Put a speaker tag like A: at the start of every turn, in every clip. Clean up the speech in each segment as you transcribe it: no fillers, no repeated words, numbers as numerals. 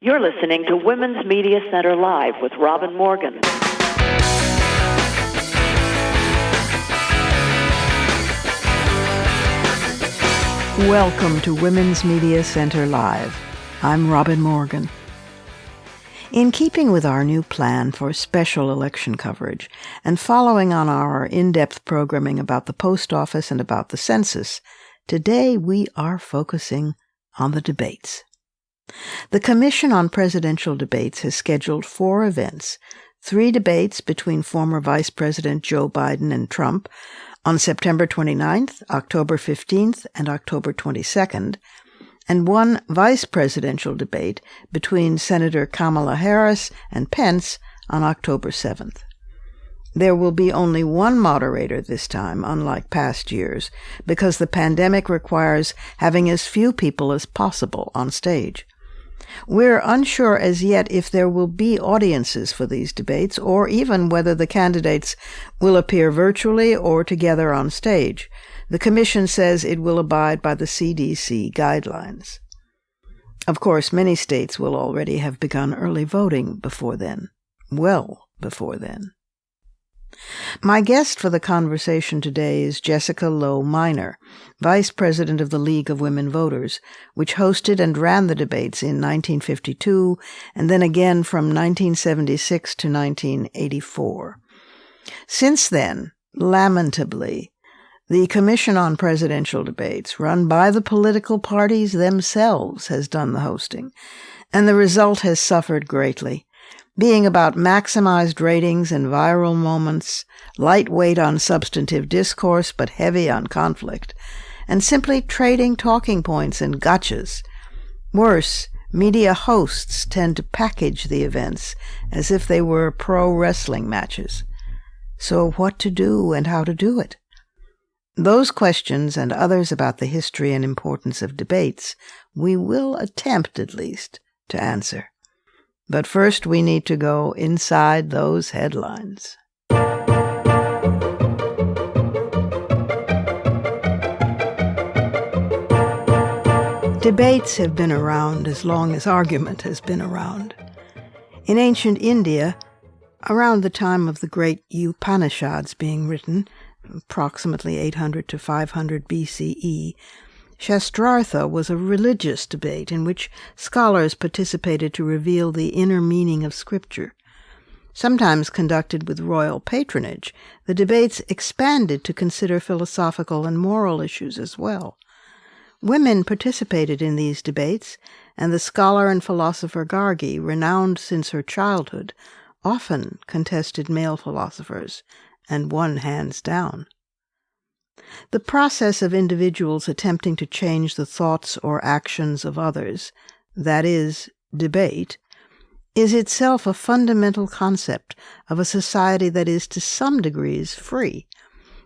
A: You're listening to Women's Media Center Live with Robin Morgan.
B: Welcome to Women's Media Center Live. I'm Robin Morgan. In keeping with our new plan for special election coverage, and following on our in-depth programming about the post office and about the census, today we are focusing on the debates. The Commission on Presidential Debates has scheduled 4 events, 3 debates between former Vice President Joe Biden and Trump on September 29th, October 15th, and October 22nd, and 1 vice presidential debate between Senator Kamala Harris and Pence on October 7th. There will be only 1 moderator this time, unlike past years, because the pandemic requires having as few people as possible on stage. We're unsure as yet if there will be audiences for these debates, or even whether the candidates will appear virtually or together on stage. The Commission says it will abide by the CDC guidelines. Of course, many states will already have begun early voting before then. Well before then. My guest for the conversation today is Jessica Lowe-Minor, Vice President of the League of Women Voters, which hosted and ran the debates in 1952 and then again from 1976 to 1984. Since then, lamentably, the Commission on Presidential Debates, run by the political parties themselves, has done the hosting, and the result has suffered greatly. Being about maximized ratings and viral moments, lightweight on substantive discourse but heavy on conflict, and simply trading talking points and gotchas. Worse, media hosts tend to package the events as if they were pro wrestling matches. So what to do and how to do it? Those questions and others about the history and importance of debates we will attempt, at least, to answer. But first we need to go inside those headlines. Debates have been around as long as argument has been around. In ancient India, around the time of the great Upanishads being written, approximately 800 to 500 BCE, Shastrartha was a religious debate in which scholars participated to reveal the inner meaning of Scripture. Sometimes conducted with royal patronage, the debates expanded to consider philosophical and moral issues as well. Women participated in these debates, and the scholar and philosopher Gargi, renowned since her childhood, often contested male philosophers and won hands down. The process of individuals attempting to change the thoughts or actions of others, that is, debate, is itself a fundamental concept of a society that is to some degrees free,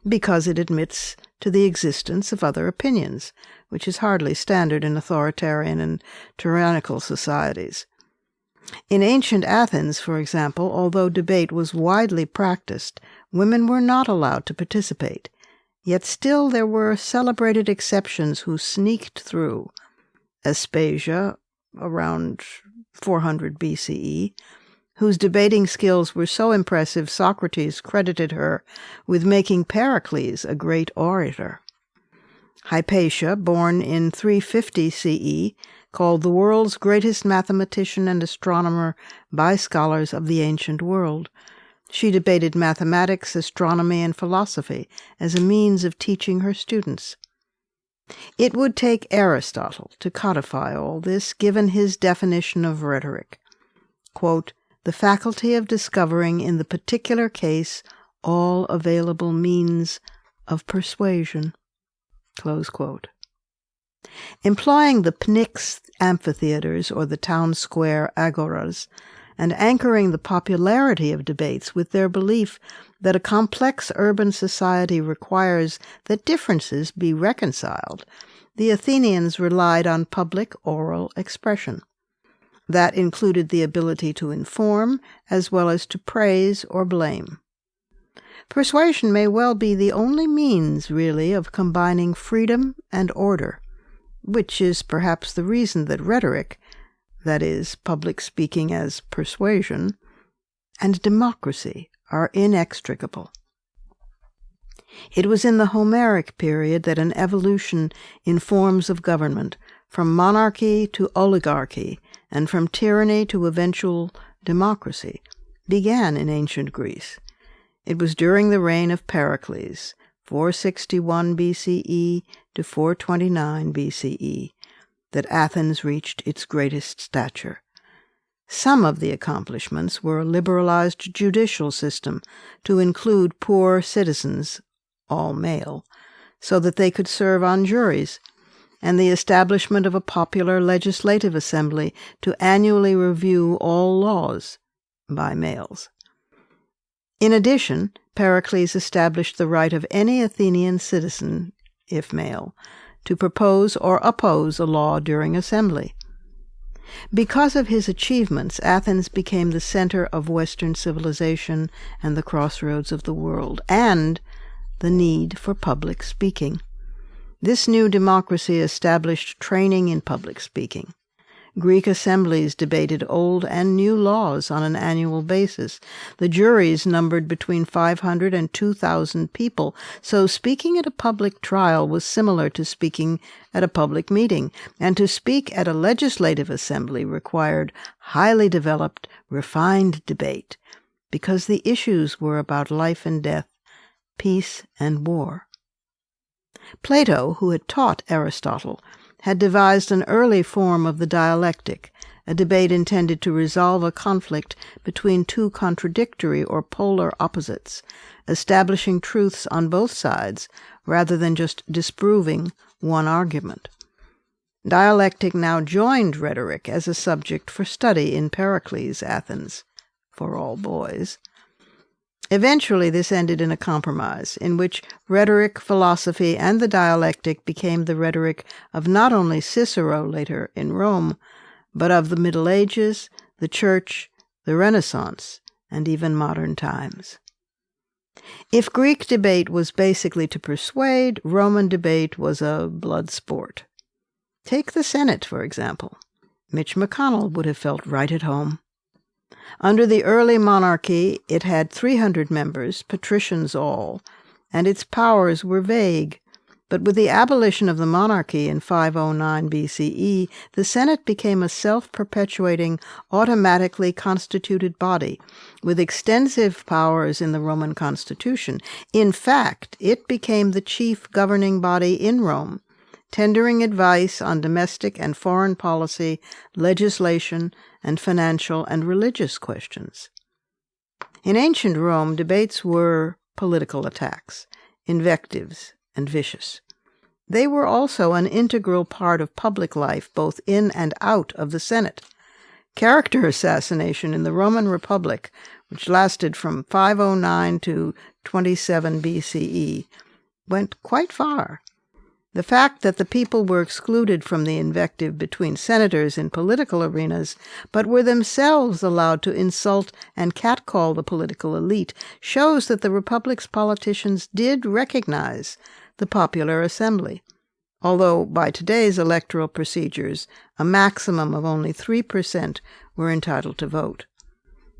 B: because it admits to the existence of other opinions, which is hardly standard in authoritarian and tyrannical societies. In ancient Athens, for example, although debate was widely practiced, women were not allowed to participate. Yet still there were celebrated exceptions who sneaked through. Aspasia, around 400 BCE, whose debating skills were so impressive Socrates credited her with making Pericles a great orator. Hypatia, born in 350 CE, called the world's greatest mathematician and astronomer by scholars of the ancient world. She debated mathematics, astronomy, and philosophy as a means of teaching her students. It would take Aristotle to codify all this, given his definition of rhetoric. Quote, "The faculty of discovering in the particular case all available means of persuasion." Close quote. Employing the Pnyx amphitheaters or the town square agoras, and anchoring the popularity of debates with their belief that a complex urban society requires that differences be reconciled, the Athenians relied on public oral expression. That included the ability to inform as well as to praise or blame. Persuasion may well be the only means, really, of combining freedom and order, which is perhaps the reason that rhetoric, that is, public speaking as persuasion, and democracy are inextricable. It was in the Homeric period that an evolution in forms of government, from monarchy to oligarchy, and from tyranny to eventual democracy, began in ancient Greece. It was during the reign of Pericles, 461 BCE to 429 BCE, that Athens reached its greatest stature. Some of the accomplishments were a liberalized judicial system to include poor citizens, all male, so that they could serve on juries, and the establishment of a popular legislative assembly to annually review all laws by males. In addition, Pericles established the right of any Athenian citizen, if male, to propose or oppose a law during assembly. Because of his achievements, Athens became the center of Western civilization and the crossroads of the world, and the need for public speaking. This new democracy established training in public speaking. Greek assemblies debated old and new laws on an annual basis. The juries numbered between 500 and 2,000 people, so speaking at a public trial was similar to speaking at a public meeting, and to speak at a legislative assembly required highly developed, refined debate, because the issues were about life and death, peace and war. Plato, who had taught Aristotle, had devised an early form of the dialectic, a debate intended to resolve a conflict between two contradictory or polar opposites, establishing truths on both sides rather than just disproving one argument. Dialectic now joined rhetoric as a subject for study in Pericles' Athens, for all boys. Eventually, this ended in a compromise, in which rhetoric, philosophy, and the dialectic became the rhetoric of not only Cicero later in Rome, but of the Middle Ages, the Church, the Renaissance, and even modern times. If Greek debate was basically to persuade, Roman debate was a blood sport. Take the Senate, for example. Mitch McConnell would have felt right at home. Under the early monarchy, it had 300 members, patricians all, and its powers were vague. But with the abolition of the monarchy in 509 BCE, the Senate became a self-perpetuating, automatically constituted body, with extensive powers in the Roman constitution. In fact, it became the chief governing body in Rome, tendering advice on domestic and foreign policy, legislation, and financial and religious questions. In ancient Rome, debates were political attacks, invectives, and vicious. They were also an integral part of public life, both in and out of the Senate. Character assassination in the Roman Republic, which lasted from 509 to 27 BCE, went quite far. The fact that the people were excluded from the invective between senators in political arenas, but were themselves allowed to insult and catcall the political elite, shows that the Republic's politicians did recognize the popular assembly, although by today's electoral procedures, a maximum of only 3% were entitled to vote.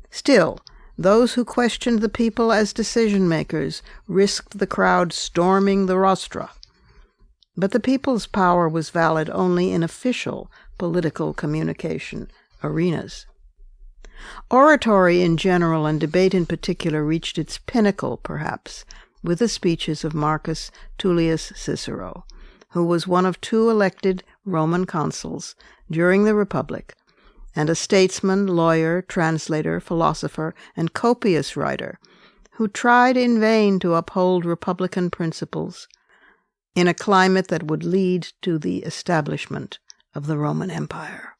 B: Still, those who questioned the people as decision-makers risked the crowd storming the rostra. But the people's power was valid only in official political communication arenas. Oratory in general and debate in particular reached its pinnacle, perhaps, with the speeches of Marcus Tullius Cicero, who was one of 2 elected Roman consuls during the Republic, and a statesman, lawyer, translator, philosopher, and copious writer, who tried in vain to uphold republican principles in a climate that would lead to the establishment of the Roman Empire.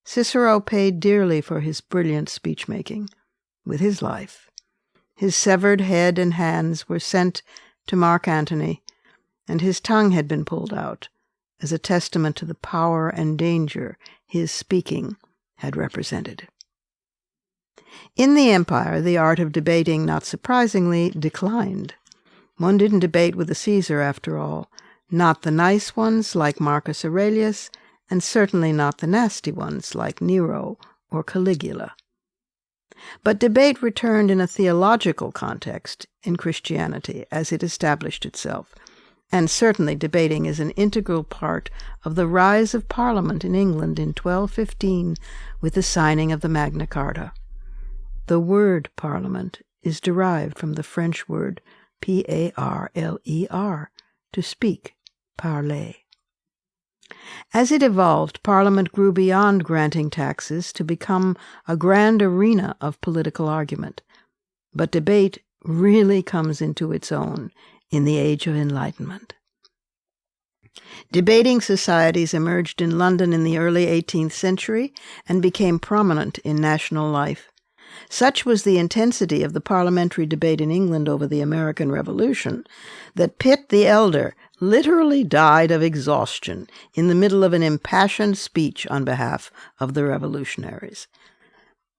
B: Cicero paid dearly for his brilliant speech-making, with his life. His severed head and hands were sent to Mark Antony, and his tongue had been pulled out, as a testament to the power and danger his speaking had represented. In the empire, the art of debating, not surprisingly, declined. One didn't debate with a Caesar, after all, not the nice ones like Marcus Aurelius, and certainly not the nasty ones like Nero or Caligula. But debate returned in a theological context in Christianity as it established itself, and certainly debating is an integral part of the rise of Parliament in England in 1215 with the signing of the Magna Carta. The word Parliament is derived from the French word parler, to speak, parler. As it evolved, Parliament grew beyond granting taxes to become a grand arena of political argument. But debate really comes into its own in the Age of Enlightenment. Debating societies emerged in London in the early 18th century and became prominent in national life. Such was the intensity of the parliamentary debate in England over the American Revolution that Pitt the Elder literally died of exhaustion in the middle of an impassioned speech on behalf of the revolutionaries.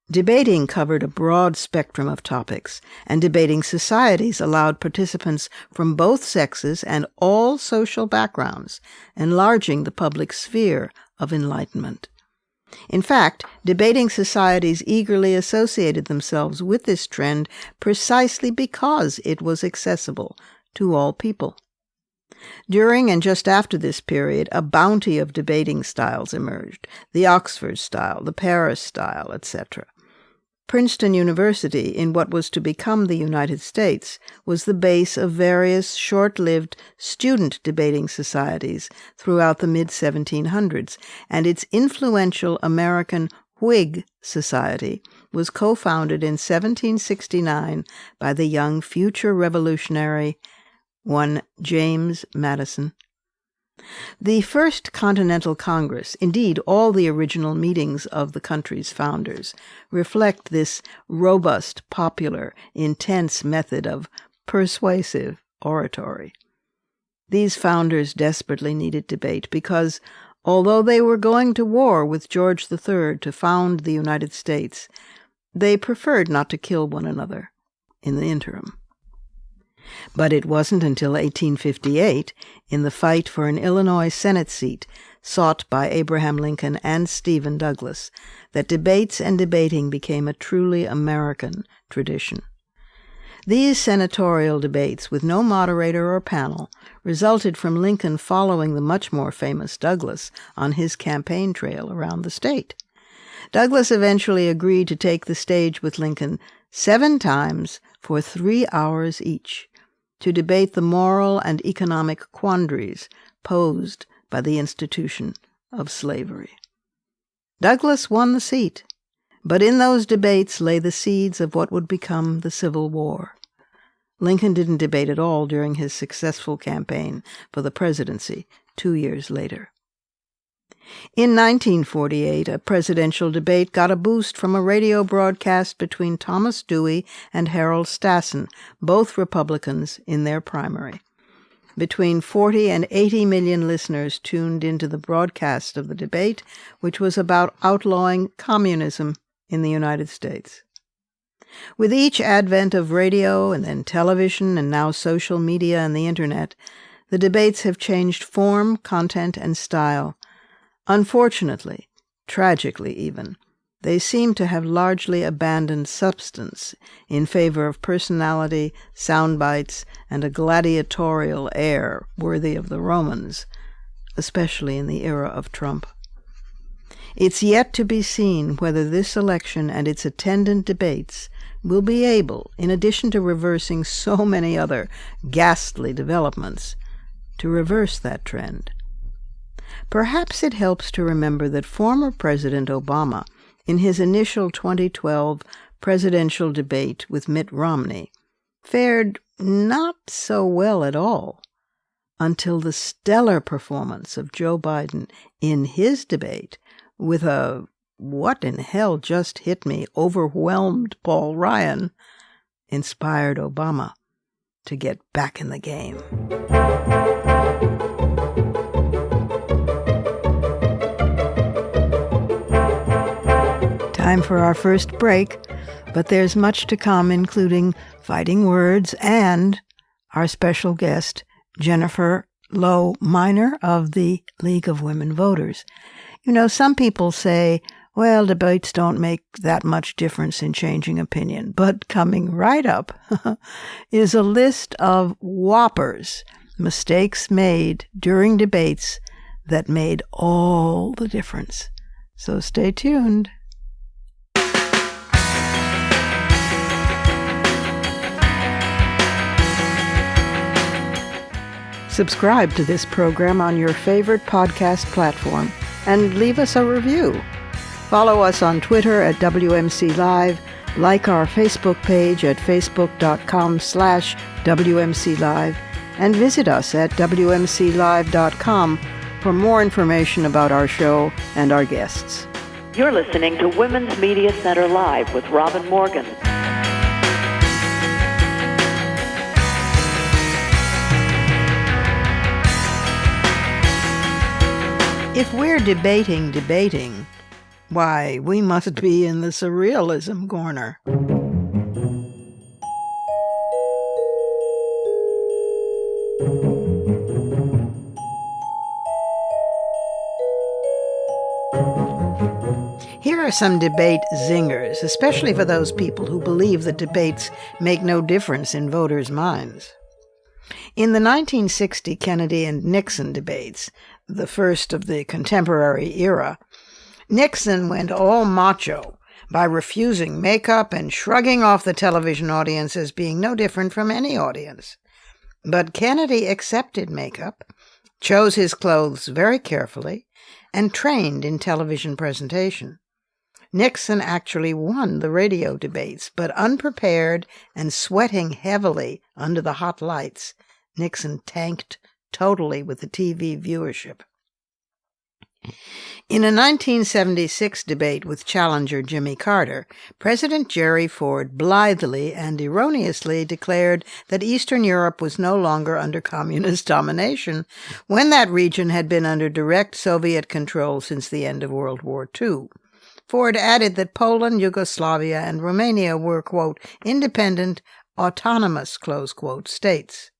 B: Debating covered a broad spectrum of topics, and debating societies allowed participants from both sexes and all social backgrounds, enlarging the public sphere of enlightenment. In fact, debating societies eagerly associated themselves with this trend precisely because it was accessible to all people. During and just after this period, a bounty of debating styles emerged, the Oxford style, the Paris style, etc. Princeton University, in what was to become the United States, was the base of various short-lived student debating societies throughout the mid-1700s, and its influential American Whig Society was co-founded in 1769 by the young future revolutionary, one James Madison. The First Continental Congress, indeed all the original meetings of the country's founders, reflect this robust, popular, intense method of persuasive oratory. These founders desperately needed debate because, although they were going to war with George III to found the United States, they preferred not to kill one another in the interim. But it wasn't until 1858, in the fight for an Illinois Senate seat sought by Abraham Lincoln and Stephen Douglas, that debates and debating became a truly American tradition. These senatorial debates, with no moderator or panel, resulted from Lincoln following the much more famous Douglas on his campaign trail around the state. Douglas eventually agreed to take the stage with Lincoln 7 times for 3 hours each, to debate the moral and economic quandaries posed by the institution of slavery. Douglas won the seat, but in those debates lay the seeds of what would become the Civil War. Lincoln didn't debate at all during his successful campaign for the presidency 2 years later. In 1948, a presidential debate got a boost from a radio broadcast between Thomas Dewey and Harold Stassen, both Republicans, in their primary. Between 40 and 80 million listeners tuned into the broadcast of the debate, which was about outlawing communism in the United States. With each advent of radio and then television and now social media and the Internet, the debates have changed form, content, and style. Unfortunately, tragically even, they seem to have largely abandoned substance in favor of personality, sound bites, and a gladiatorial air worthy of the Romans, especially in the era of Trump. It's yet to be seen whether this election and its attendant debates will be able, in addition to reversing so many other ghastly developments, to reverse that trend. Perhaps it helps to remember that former President Obama, in his initial 2012 presidential debate with Mitt Romney, fared not so well at all until the stellar performance of Joe Biden in his debate with a "what in hell just hit me" overwhelmed Paul Ryan inspired Obama to get back in the game. Time for our first break, but there's much to come, including Fighting Words and our special guest, Jennifer Lowe-Minor of the League of Women Voters. You know, some people say, well, debates don't make that much difference in changing opinion. But coming right up is a list of whoppers, mistakes made during debates that made all the difference. So stay tuned. Subscribe to this program on your favorite podcast platform and leave us a review. Follow us on Twitter at WMC Live, like our Facebook page at facebook.com/WMC Live, and visit us at WMCLive.com for more information about our show and our guests.
A: You're listening to Women's Media Center Live with Robin Morgan.
B: If we're debating, why, we must be in the surrealism corner. Here are some debate zingers, especially for those people who believe that debates make no difference in voters' minds. In the 1960 Kennedy and Nixon debates, the first of the contemporary era, Nixon went all macho by refusing makeup and shrugging off the television audience as being no different from any audience. But Kennedy accepted makeup, chose his clothes very carefully, and trained in television presentation. Nixon actually won the radio debates, but unprepared and sweating heavily under the hot lights, Nixon tanked totally with the TV viewership. In a 1976 debate with challenger Jimmy Carter, President Gerry Ford blithely and erroneously declared that Eastern Europe was no longer under communist domination, when that region had been under direct Soviet control since the end of World War II. Ford added that Poland, Yugoslavia, and Romania were, quote, independent, autonomous, close quote, states.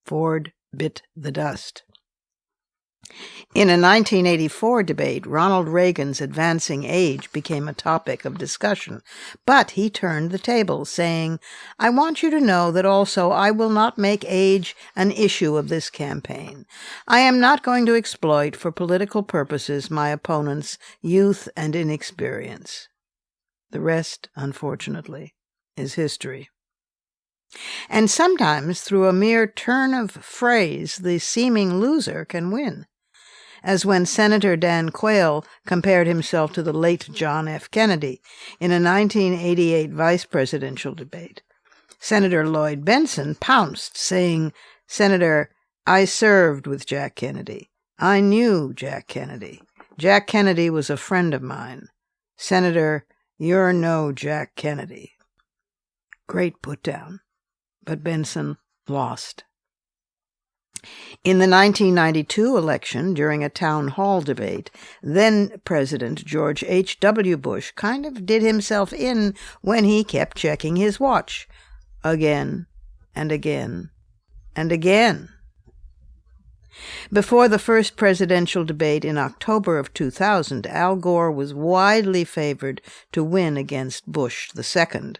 B: Ford bit the dust. In a 1984 debate, Ronald Reagan's advancing age became a topic of discussion, but he turned the tables, saying, I want you to know that also I will not make age an issue of this campaign. I am not going to exploit for political purposes my opponent's youth and inexperience. The rest, unfortunately, is history. And sometimes, through a mere turn of phrase, the seeming loser can win, as when Senator Dan Quayle compared himself to the late John F. Kennedy in a 1988 vice presidential debate. Senator Lloyd Bentsen pounced, saying, Senator, I served with Jack Kennedy. I knew Jack Kennedy. Jack Kennedy was a friend of mine. Senator, you're no Jack Kennedy. Great put-down. But Benson lost. In the 1992 election, during a town hall debate, then-President George H.W. Bush kind of did himself in when he kept checking his watch. Again, and again, and again. Before the first presidential debate in October of 2000, Al Gore was widely favored to win against Bush II.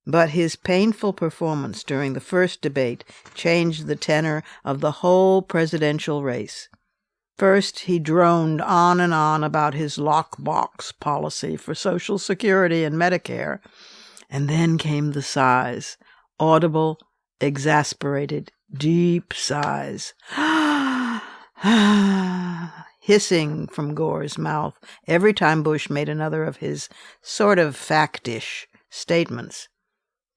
B: But his painful performance during the first debate changed the tenor of the whole presidential race. First, he droned on and on about his lockbox policy for Social Security and Medicare, and then came the sighs, audible, exasperated, deep sighs, hissing from Gore's mouth every time Bush made another of his sort of factish statements.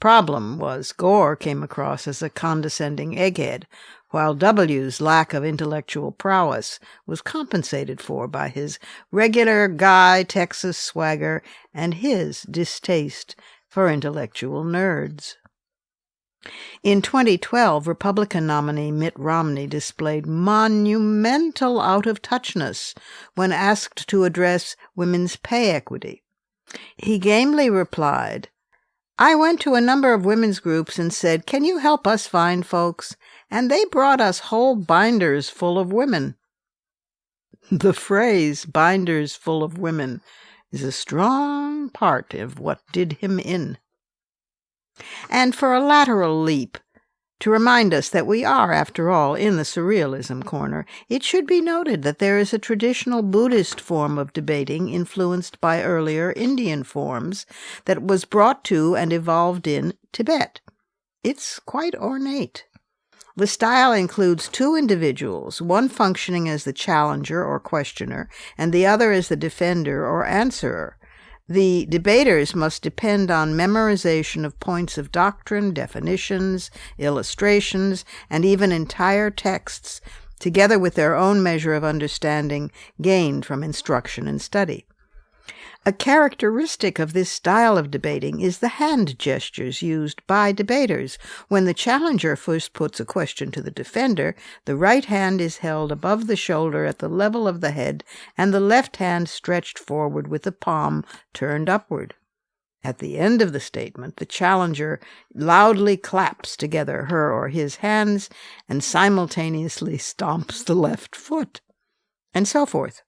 B: Problem was, Gore came across as a condescending egghead, while W's lack of intellectual prowess was compensated for by his regular guy Texas swagger and his distaste for intellectual nerds. In 2012, Republican nominee Mitt Romney displayed monumental out-of-touchness when asked to address women's pay equity. He gamely replied, I went to a number of women's groups and said, can you help us find folks? And they brought us whole binders full of women. The phrase, binders full of women, is a strong part of what did him in. And for a lateral leap, to remind us that we are, after all, in the surrealism corner, it should be noted that there is a traditional Buddhist form of debating influenced by earlier Indian forms that was brought to and evolved in Tibet. It's quite ornate. The style includes two individuals, one functioning as the challenger or questioner, and the other as the defender or answerer. The debaters must depend on memorization of points of doctrine, definitions, illustrations, and even entire texts, together with their own measure of understanding gained from instruction and study. A characteristic of this style of debating is the hand gestures used by debaters. When the challenger first puts a question to the defender, the right hand is held above the shoulder at the level of the head, and the left hand stretched forward with the palm turned upward. At the end of the statement, the challenger loudly claps together her or his hands and simultaneously stomps the left foot, and so forth.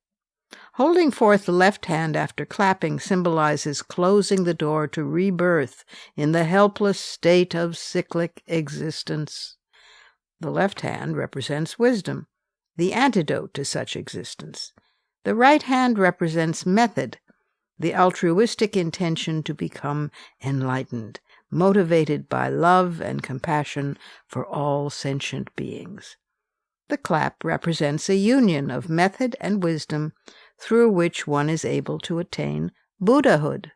B: Holding forth the left hand after clapping symbolizes closing the door to rebirth in the helpless state of cyclic existence. The left hand represents wisdom, the antidote to such existence. The right hand represents method, the altruistic intention to become enlightened, motivated by love and compassion for all sentient beings. The clap represents a union of method and wisdom through which one is able to attain Buddhahood.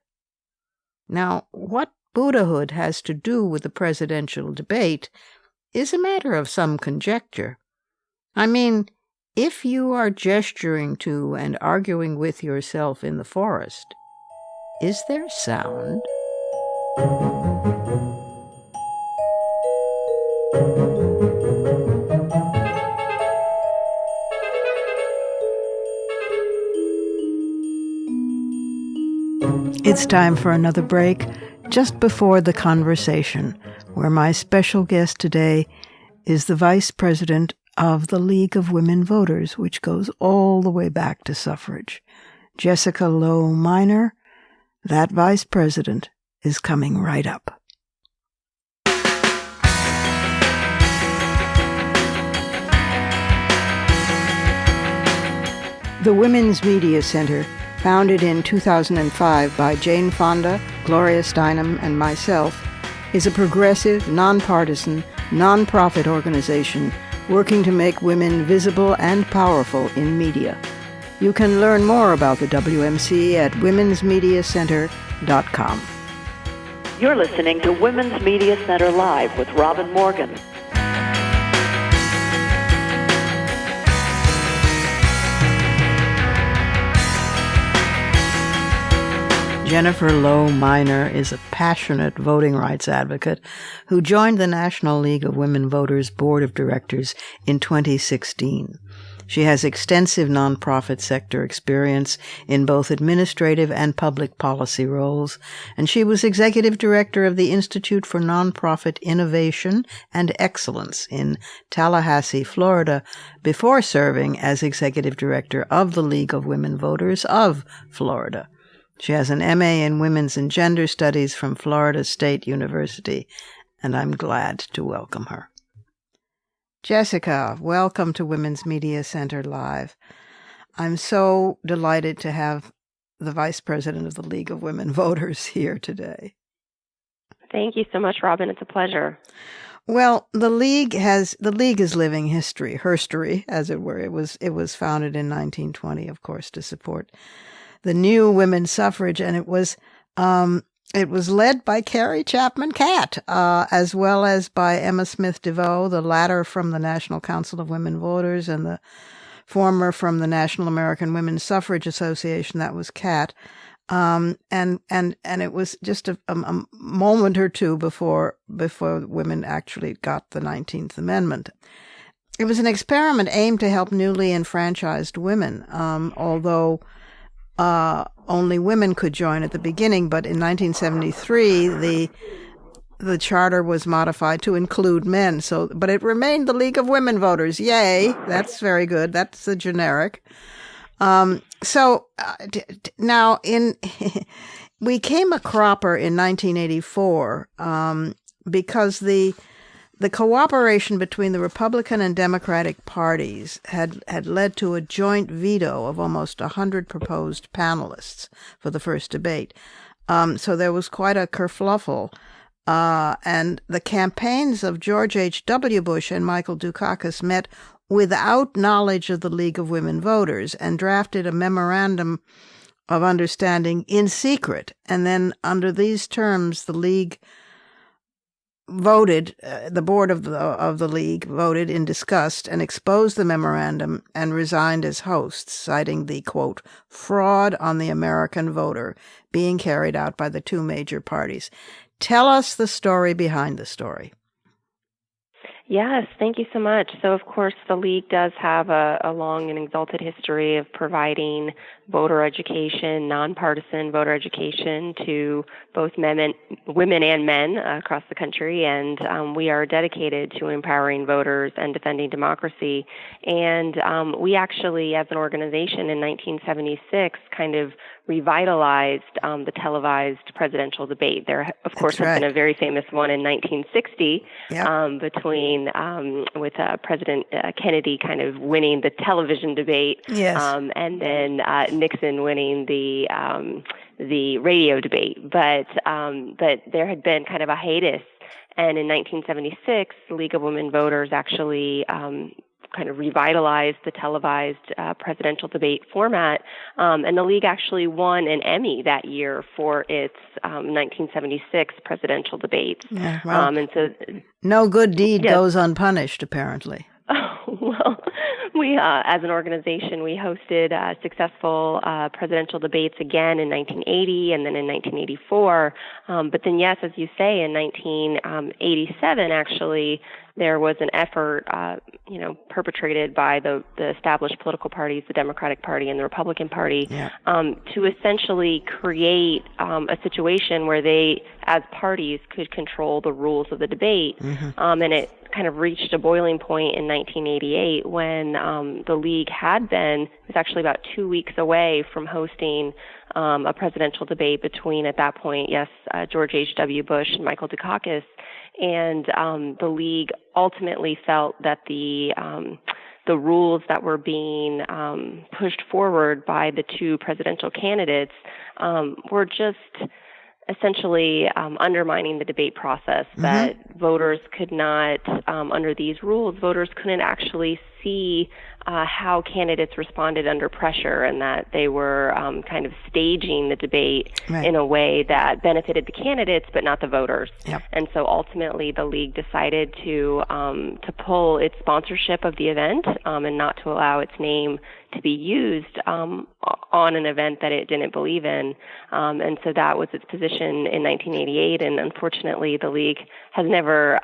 B: Now, what Buddhahood has to do with the presidential debate is a matter of some conjecture. I mean, if you are gesturing to and arguing with yourself in the forest, is there sound? It's time for another break, just before the conversation, where my special guest today is the Vice President of the League of Women Voters, which goes all the way back to suffrage. Jessica Lowe-Minor, that Vice President, is coming right up. The Women's Media Center, founded in 2005 by Jane Fonda, Gloria Steinem, and myself, is a progressive, nonpartisan, nonprofit organization working to make women visible and powerful in media. You can learn more about the WMC at womensmediacenter.com.
A: You're listening to Women's Media Center Live with Robin Morgan.
B: Jennifer Lowe-Minor is a passionate voting rights advocate who joined the National League of Women Voters Board of Directors in 2016. She has extensive nonprofit sector experience in both administrative and public policy roles, and she was executive director of the Institute for Nonprofit Innovation and Excellence in Tallahassee, Florida, before serving as executive director of the League of Women Voters of Florida. She has an MA in Women's and Gender Studies from Florida State University, and I'm glad to welcome her. Jessica, welcome to Women's Media Center Live. I'm so delighted to have the Vice President of the League of Women Voters here today.
C: Thank you so much, Robin. It's a pleasure.
B: Well, the League is living history, herstory, as it were. It was founded in 1920, of course, to support the new women's suffrage, and it was led by Carrie Chapman Catt, as well as by Emma Smith DeVoe, the latter from the National Council of Women Voters, and the former from the National American Women's Suffrage Association. That was Catt, and it was just a moment or two before women actually got the 19th Amendment. It was an experiment aimed to help newly enfranchised women, although only women could join at the beginning, but in 1973, the charter was modified to include men. But it remained the League of Women Voters. Yay! That's very good. That's the generic. Now we came a cropper in 1984 because the cooperation between the Republican and Democratic parties had led to a joint veto of almost 100 proposed panelists for the first debate. So there was quite a kerfluffle. And the campaigns of George H.W. Bush and Michael Dukakis met without knowledge of the League of Women Voters and drafted a memorandum of understanding in secret. And then under these terms, the League voted, the board of the League voted in disgust and exposed the memorandum and resigned as hosts, citing the, quote, fraud on the American voter being carried out by the two major parties. Tell us the story behind the story.
C: Yes, thank you so much. So, of course, the League does have a long and exalted history of providing voter education, nonpartisan voter education to both women and men across the country, and we are dedicated to empowering voters and defending democracy. And we actually, as an organization in 1976, kind of revitalized the televised presidential debate. There, of course, has been a very famous one in 1960 between with President Kennedy kind of winning the television debate, and then Nixon winning the radio debate. But there had been kind of a hiatus, and in 1976, the League of Women Voters actually kind of revitalized the televised presidential debate format, and the League actually won an Emmy that year for its 1976 presidential debates.
B: Yeah, well,
C: and so,
B: no good deed goes unpunished, apparently.
C: Oh, well, we, as an organization, we hosted successful presidential debates again in 1980 and then in 1984. But then, yes, as you say, in 1987, actually, there was an effort, perpetrated by the established political parties, the Democratic Party and the Republican Party, to essentially create a situation where they, as parties, could control the rules of the debate. And it kind of reached a boiling point in 1988 when the League was actually about 2 weeks away from hosting a presidential debate between, at that point, George H.W. Bush and Michael Dukakis. And the League ultimately felt that the rules that were being pushed forward by the two presidential candidates were just essentially undermining the debate process, that voters could not, under these rules, voters couldn't actually see how candidates responded under pressure, and that they were kind of staging the debate in a way that benefited the candidates but not the voters. And so ultimately the League decided to pull its sponsorship of the event and not to allow its name to be used on an event that it didn't believe in. And so that was its position in 1988, and unfortunately the League has never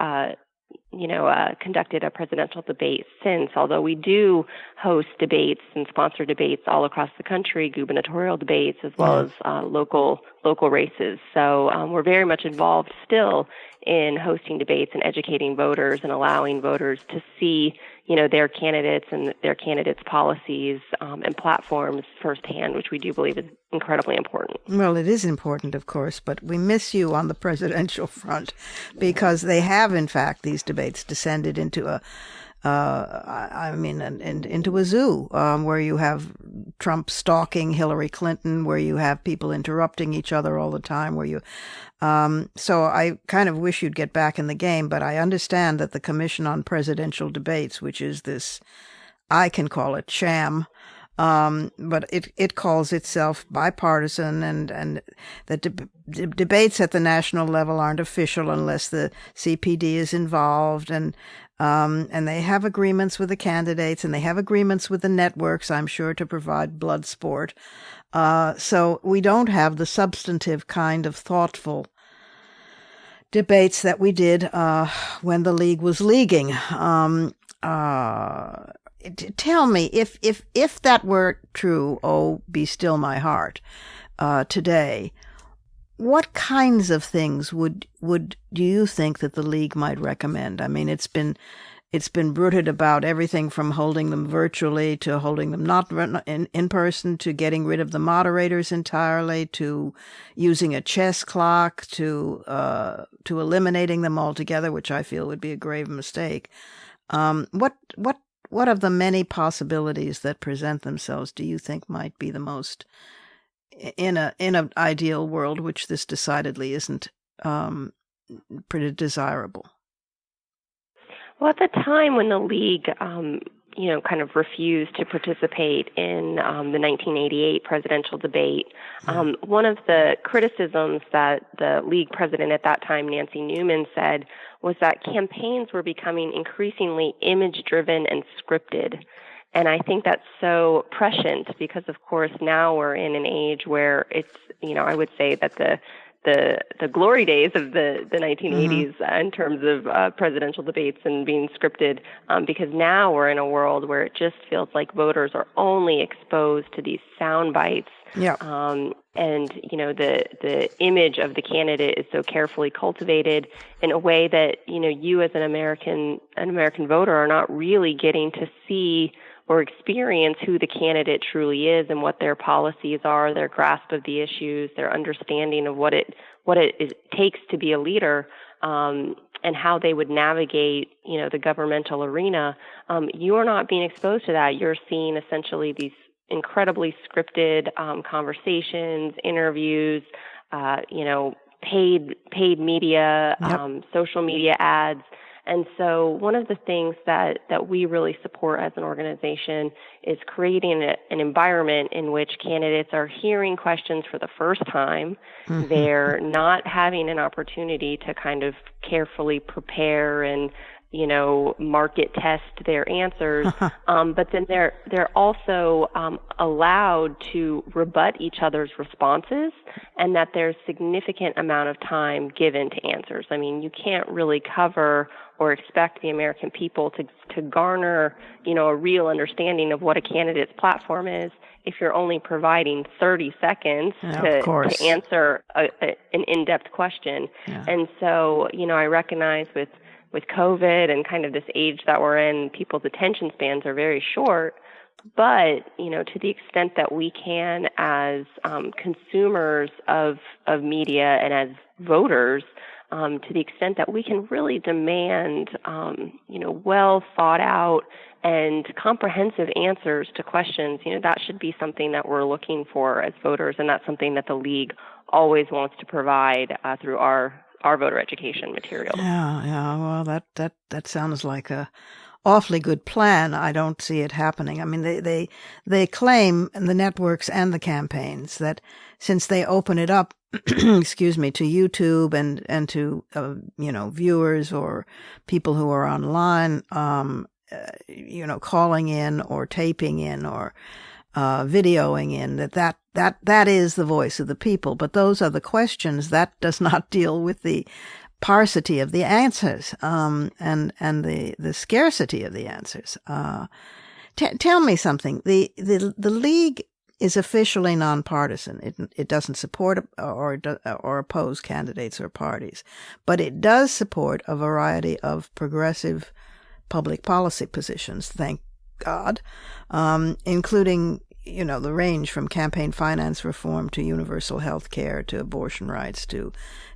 C: conducted a presidential debate since, although we do host debates and sponsor debates all across the country, gubernatorial debates, as well as local races. So we're very much involved still in hosting debates and educating voters and allowing voters to see, their candidates and their candidates' policies and platforms firsthand, which we do believe is incredibly important.
B: Well, it is important, of course, but we miss you on the presidential front because they have, in fact, these debates descended into into a zoo where you have Trump stalking Hillary Clinton, where you have people interrupting each other all the time, where you. So I kind of wish you'd get back in the game, but I understand that the Commission on Presidential Debates, which is this, I can call it sham, but it calls itself bipartisan, and that debates at the national level aren't official unless the CPD is involved, and they have agreements with the candidates, and they have agreements with the networks, I'm sure, to provide blood sport. So we don't have the substantive kind of thoughtful debates that we did when the League was leaguing. Tell me, if that were true, oh, be still my heart, today, what kinds of things would do you think that the League might recommend? I mean, it's been bruited about everything from holding them virtually to holding them not in person, to getting rid of the moderators entirely, to using a chess clock, to eliminating them altogether, which I feel would be a grave mistake. What of the many possibilities that present themselves do you think might be the most, in an ideal world, which this decidedly isn't, pretty desirable?
C: Well, at the time when the League, kind of refused to participate in the 1988 presidential debate, one of the criticisms that the League president at that time, Nancy Newman, said was that campaigns were becoming increasingly image-driven and scripted. And I think that's so prescient because, of course, now we're in an age where it's, I would say that the glory days of the 1980s in terms of presidential debates and being scripted, because now we're in a world where it just feels like voters are only exposed to these sound bites.
B: Yeah.
C: And, the image of the candidate is so carefully cultivated in a way that, you as an American voter are not really getting to see or experience who the candidate truly is and what their policies are, their grasp of the issues, their understanding of what it takes to be a leader, and how they would navigate, the governmental arena. You are not being exposed to that. You're seeing essentially these incredibly scripted conversations, interviews, paid media, social media ads. And so one of the things that we really support as an organization is creating an environment in which candidates are hearing questions for the first time. They're not having an opportunity to kind of carefully prepare and, market test their answers. But then they're also allowed to rebut each other's responses, and that there's significant amount of time given to answers. I mean, you can't really cover or expect the American people to garner, a real understanding of what a candidate's platform is if you're only providing 30 seconds to answer an in-depth question. Yeah. And so, I recognize with COVID and kind of this age that we're in, people's attention spans are very short. But, to the extent that we can as consumers of media and as voters, to the extent that we can really demand, well thought out and comprehensive answers to questions, that should be something that we're looking for as voters. And that's something that the League always wants to provide through our voter education materials.
B: Yeah. Well, that sounds like a awfully good plan. I don't see it happening. I mean, they claim, and the networks and the campaigns, that since they open it up, excuse me, to YouTube and to viewers or people who are online, calling in or taping in or videoing in, that is the voice of the people. But those are the questions that does not deal with the sparsity of the answers, and the scarcity of the answers. Tell me something. The League is officially nonpartisan. It doesn't support or oppose candidates or parties, but it does support a variety of progressive public policy positions. Thank God, including the range from campaign finance reform to universal health care to abortion rights to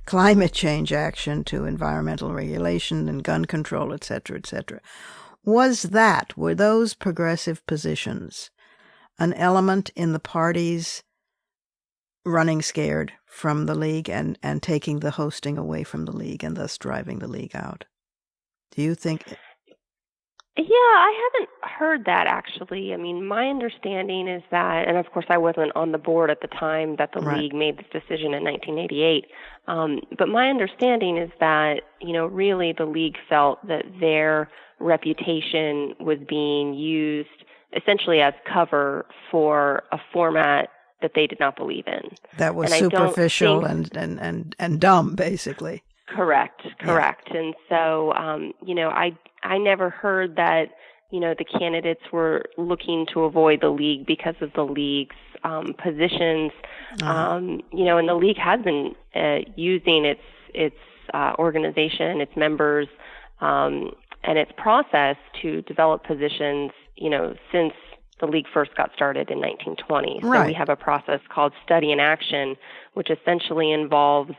B: climate change action to environmental regulation and gun control, et cetera, et cetera. Were those progressive positions an element in the parties running scared from the League and taking the hosting away from the League and thus driving the League out? Do you think?
C: Yeah, I haven't heard that, actually. I mean, my understanding is that, and of course I wasn't on the board at the time that the League made this decision in 1988, but my understanding is that, really the League felt that their reputation was being used essentially as cover for a format that they did not believe in.
B: That was superficial and dumb, basically.
C: Correct. Yeah. And so, I never heard that, the candidates were looking to avoid the League because of the League's positions. And the league has been using its organization, its members, and its process to develop positions, since the league first got started in 1920.
B: Right.
C: So we have a process called Study in Action, which essentially involves,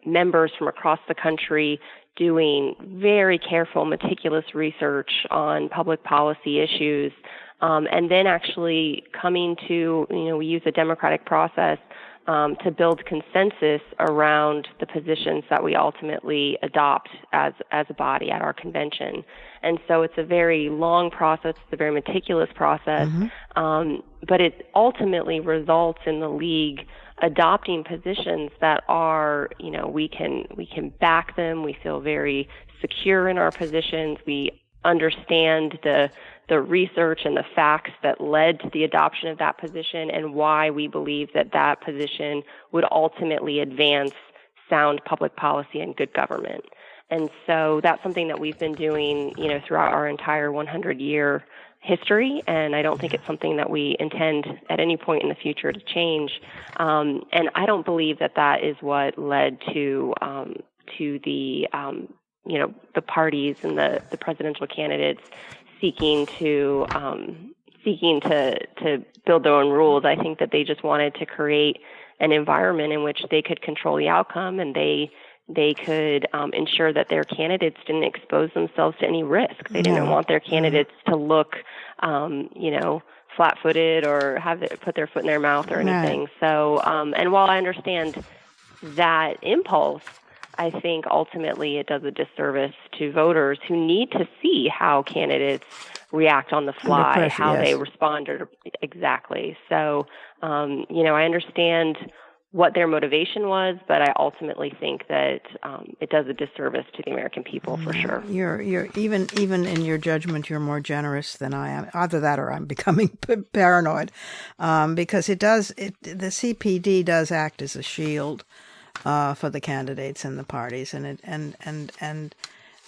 C: members from across the country doing very careful, meticulous research on public policy issues, and then actually coming to, we use a democratic process to build consensus around the positions that we ultimately adopt as a body at our convention. And so it's a very long process, it's a very meticulous process, but it ultimately results in the league adopting positions that are, we can back them, we feel very secure in our positions, we understand the research and the facts that led to the adoption of that position and why we believe that position would ultimately advance sound public policy and good government. And so that's something that we've been doing, throughout our entire 100-year history, and I don't think it's something that we intend at any point in the future to change. And I don't believe that is what led to the the parties and the presidential candidates seeking to build their own rules. I think that they just wanted to create an environment in which they could control the outcome, and they could ensure that their candidates didn't expose themselves to any risk. They didn't want their candidates to look, flat-footed or put their foot in their mouth or anything. Right. So, and while I understand that impulse, I think ultimately it does a disservice to voters who need to see how candidates react on the fly, pressure, how they respond. Exactly. So, I understand what their motivation was, but I ultimately think that it does a disservice to the American people for sure.
B: You're even in your judgment, you're more generous than I am. Either that, or I'm becoming paranoid, because the CPD does act as a shield for the candidates and the parties, and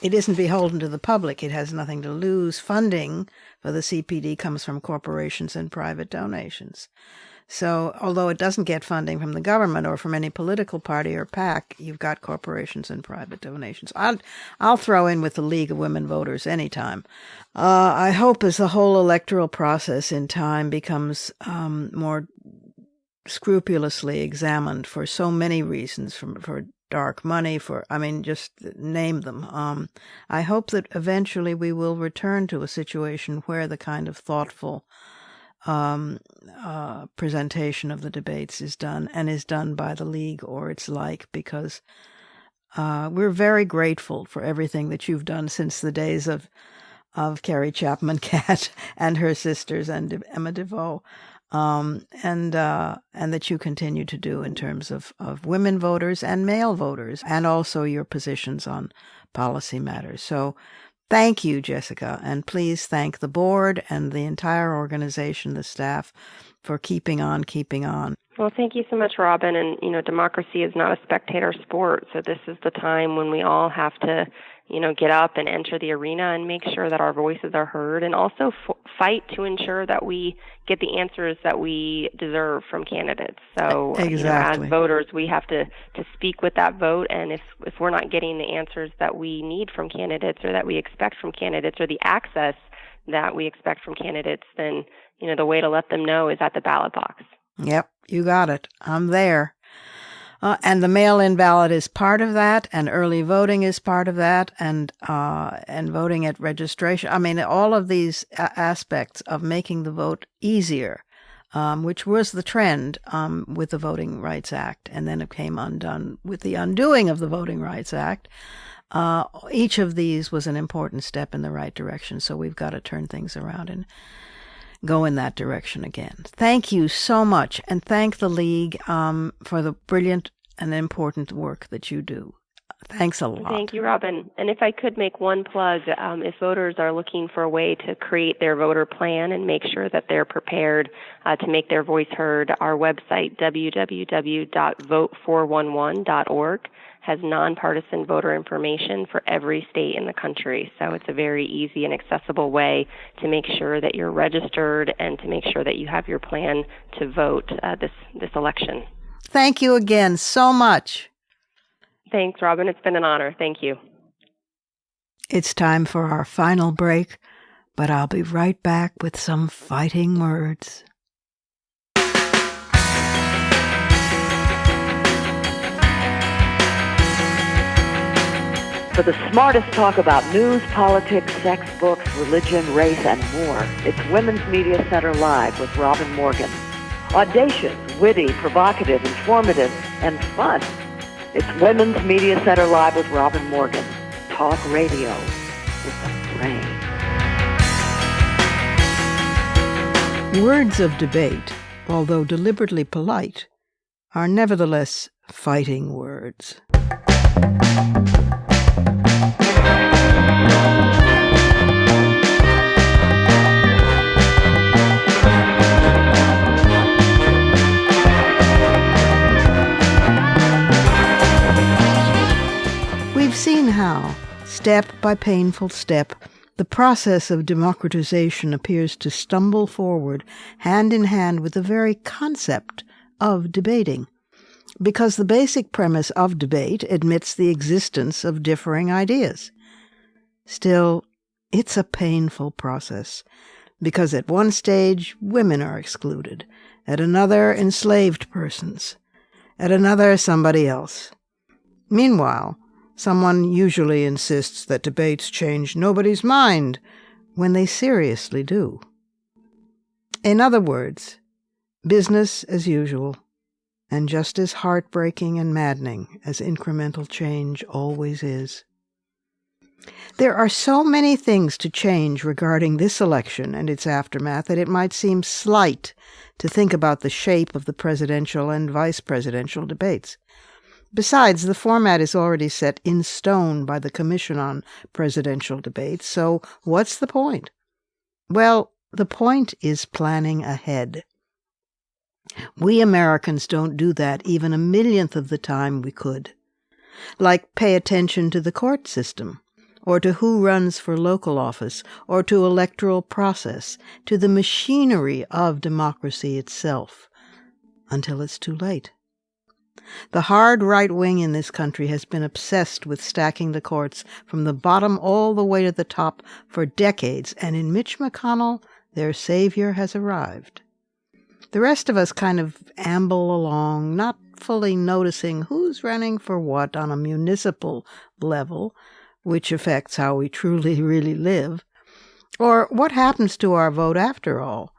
B: it isn't beholden to the public. It has nothing to lose. Funding for the CPD comes from corporations and private donations. So although it doesn't get funding from the government or from any political party or PAC, you've got corporations and private donations. I'll throw in with the League of Women Voters anytime. I hope as the whole electoral process in time becomes more scrupulously examined for so many reasons, for dark money, just name them. I hope that eventually we will return to a situation where the kind of thoughtful presentation of the debates is done by the League or its like, because we're very grateful for everything that you've done since the days of Carrie Chapman Catt and her sisters and Emma DeVoe, and that you continue to do in terms of women voters and male voters, and also your positions on policy matters. So thank you, Jessica, and please thank the board and the entire organization, the staff, for keeping on.
C: Well, thank you so much, Robin. And, democracy is not a spectator sport, so this is the time when we all have to, get up and enter the arena and make sure that our voices are heard, and also fight to ensure that we get the answers that we deserve from candidates. So
B: exactly.
C: As voters, we have to speak with that vote, and if we're not getting the answers that we need from candidates or that we expect from candidates or the access that we expect from candidates, then, the way to let them know is at the ballot box.
B: Yep, you got it. I'm there. And the mail-in ballot is part of that, and early voting is part of that, and voting at registration. All of these aspects of making the vote easier, which was the trend with the Voting Rights Act, and then it came undone with the undoing of the Voting Rights Act. Each of these was an important step in the right direction, so we've got to turn things around and go in that direction again. Thank you so much, and thank the League for the brilliant and important work that you do. Thanks a lot.
C: Thank you, Robin. And if I could make one plug, if voters are looking for a way to create their voter plan and make sure that they're prepared to make their voice heard, our website, www.vote411.org, has nonpartisan voter information for every state in the country. So it's a very easy and accessible way to make sure that you're registered and to make sure that you have your plan to vote this election.
B: Thank you again so much.
C: Thanks, Robin. It's been an honor. Thank you.
B: It's time for our final break, but I'll be right back with some fighting words.
A: For the smartest talk about news, politics, sex, books, religion, race, and more, it's Women's Media Center Live with Robin Morgan. Audacious, witty, provocative, informative, and fun. It's Women's Media Center Live with Robin Morgan. Talk radio with a brain.
B: Words of debate, although deliberately polite, are nevertheless fighting words. We've seen how, step by painful step, the process of democratization appears to stumble forward hand in hand with the very concept of debating, because the basic premise of debate admits the existence of differing ideas. Still, it's a painful process, because at one stage women are excluded, at another enslaved persons, at another somebody else. Meanwhile, someone usually insists that debates change nobody's mind when they seriously do. In other words, business as usual, and just as heartbreaking and maddening as incremental change always is. There are so many things to change regarding this election and its aftermath that it might seem slight to think about the shape of the presidential and vice presidential debates. Besides, the format is already set in stone by the Commission on Presidential Debates, so what's the point? Well, the point is planning ahead. We Americans don't do that even a millionth of the time we could. Like pay attention to the court system, or to who runs for local office, or to electoral process, to the machinery of democracy itself, until it's too late. The hard right wing in this country has been obsessed with stacking the courts from the bottom all the way to the top for decades, and in Mitch McConnell, their savior has arrived. The rest of us kind of amble along, not fully noticing who's running for what on a municipal level, which affects how we truly really live, or what happens to our vote after all,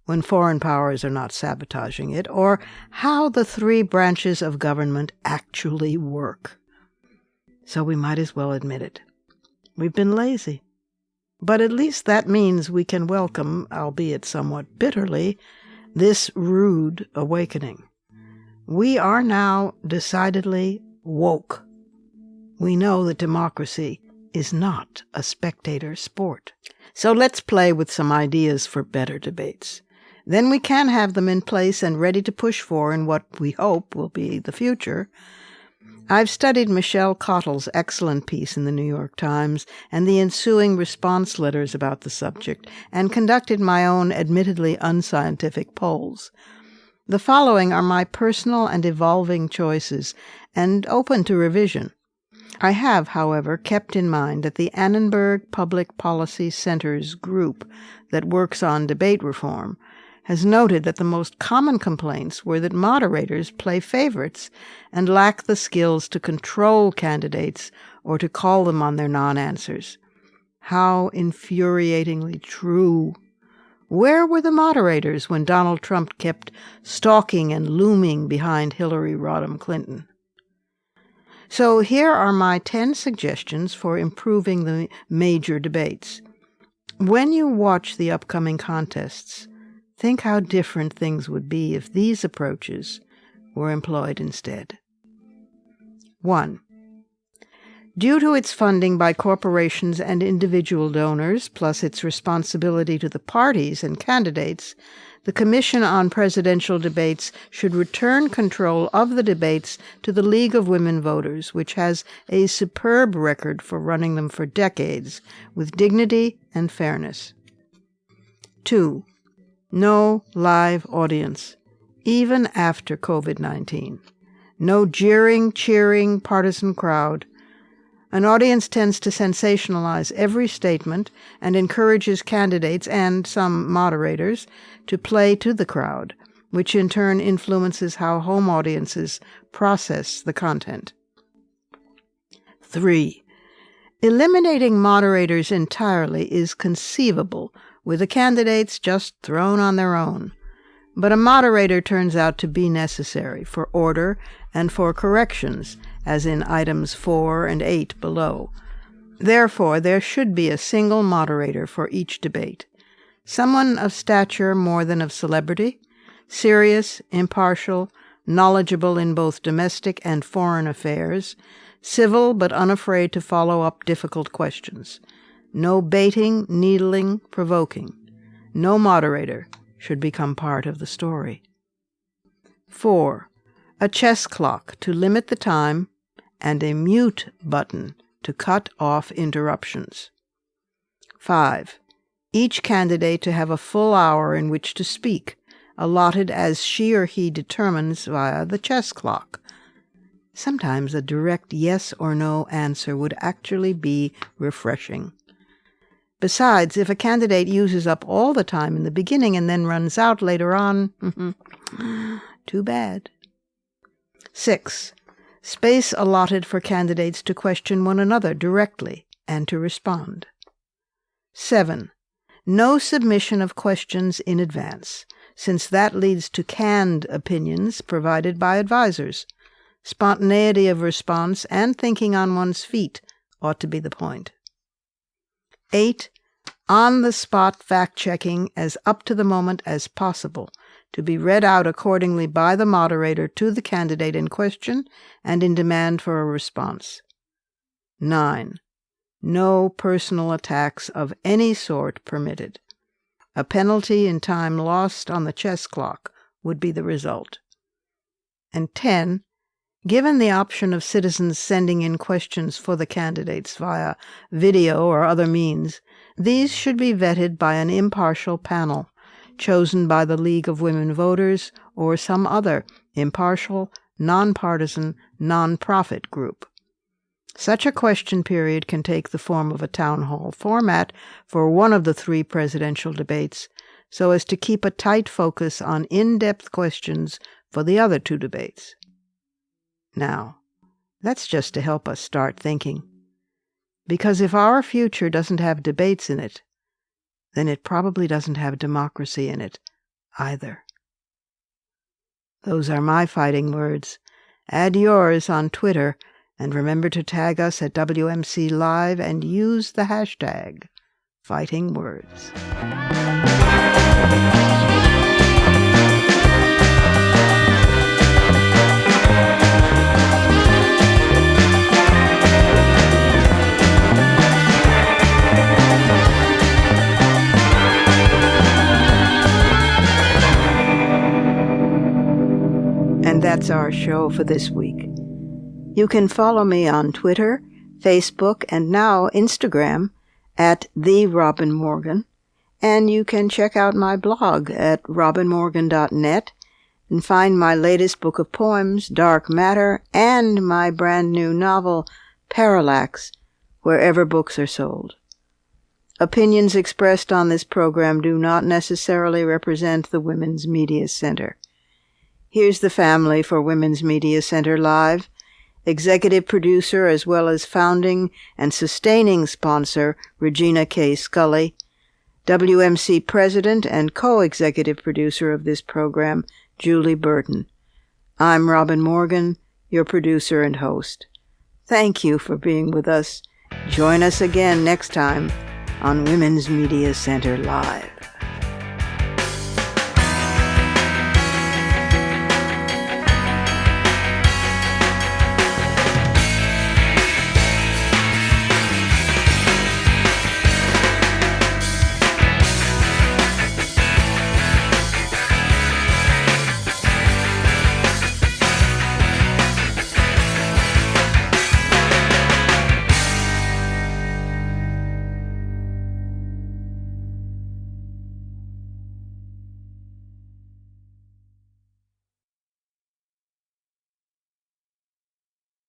B: when foreign powers are not sabotaging it, or how the three branches of government actually work. So we might as well admit it. We've been lazy. But at least that means we can welcome, albeit somewhat bitterly, this rude awakening. We are now decidedly woke. We know that democracy is not a spectator sport. So let's play with some ideas for better debates. Then we can have them in place and ready to push for in what we hope will be the future. I've studied Michelle Cottle's excellent piece in the New York Times and the ensuing response letters about the subject, and conducted my own admittedly unscientific polls. The following are my personal and evolving choices, and open to revision. I have, however, kept in mind that the Annenberg Public Policy Center's group that works on debate reform has noted that the most common complaints were that moderators play favorites and lack the skills to control candidates or to call them on their non-answers. How infuriatingly true. Where were the moderators when Donald Trump kept stalking and looming behind Hillary Rodham Clinton? So here are my 10 suggestions for improving the major debates. When you watch the upcoming contests, think how different things would be if these approaches were employed instead. 1. Due to its funding by corporations and individual donors, plus its responsibility to the parties and candidates, the Commission on Presidential Debates should return control of the debates to the League of Women Voters, which has a superb record for running them for decades, with dignity and fairness. 2. No live audience, even after COVID-19. No jeering, cheering, partisan crowd. An audience tends to sensationalize every statement and encourages candidates and some moderators to play to the crowd, which in turn influences how home audiences process the content. 3. Eliminating moderators entirely is conceivable, with the candidates just thrown on their own. But a moderator turns out to be necessary for order and for corrections, as in items 4 and 8 below. Therefore, there should be a single moderator for each debate, someone of stature more than of celebrity, serious, impartial, knowledgeable in both domestic and foreign affairs, civil but unafraid to follow up difficult questions. No baiting, needling, provoking. No moderator should become part of the story. 4. A chess clock to limit the time and a mute button to cut off interruptions. 5. Each candidate to have a full hour in which to speak, allotted as she or he determines via the chess clock. Sometimes a direct yes or no answer would actually be refreshing. Besides, if a candidate uses up all the time in the beginning and then runs out later on, too bad. 6. Space allotted for candidates to question one another directly and to respond. 7. No submission of questions in advance, since that leads to canned opinions provided by advisors. Spontaneity of response and thinking on one's feet ought to be the point. 8. On-the-spot fact-checking as up to the moment as possible, to be read out accordingly by the moderator to the candidate in question and in demand for a response. 9. No personal attacks of any sort permitted. A penalty in time lost on the chess clock would be the result. And 10. Given the option of citizens sending in questions for the candidates via video or other means, these should be vetted by an impartial panel, chosen by the League of Women Voters or some other impartial, nonpartisan, nonprofit group. Such a question period can take the form of a town hall format for one of the 3 presidential debates, so as to keep a tight focus on in-depth questions for the other 2 debates. Now, that's just to help us start thinking. Because if our future doesn't have debates in it, then it probably doesn't have democracy in it either. Those are my fighting words. Add yours on Twitter, and remember to tag us at WMC Live and use the hashtag Fighting Words. And that's our show for this week. You can follow me on Twitter, Facebook, and now Instagram at @TheRobinMorgan, and you can check out my blog at robinmorgan.net and find my latest book of poems, Dark Matter, and my brand new novel, Parallax, wherever books are sold. Opinions expressed on this program do not necessarily represent the Women's Media Center. Here's the family for Women's Media Center Live. Executive producer as well as founding and sustaining sponsor, Regina K. Scully. WMC president and co-executive producer of this program, Julie Burton. I'm Robin Morgan, your producer and host. Thank you for being with us. Join us again next time on Women's Media Center Live.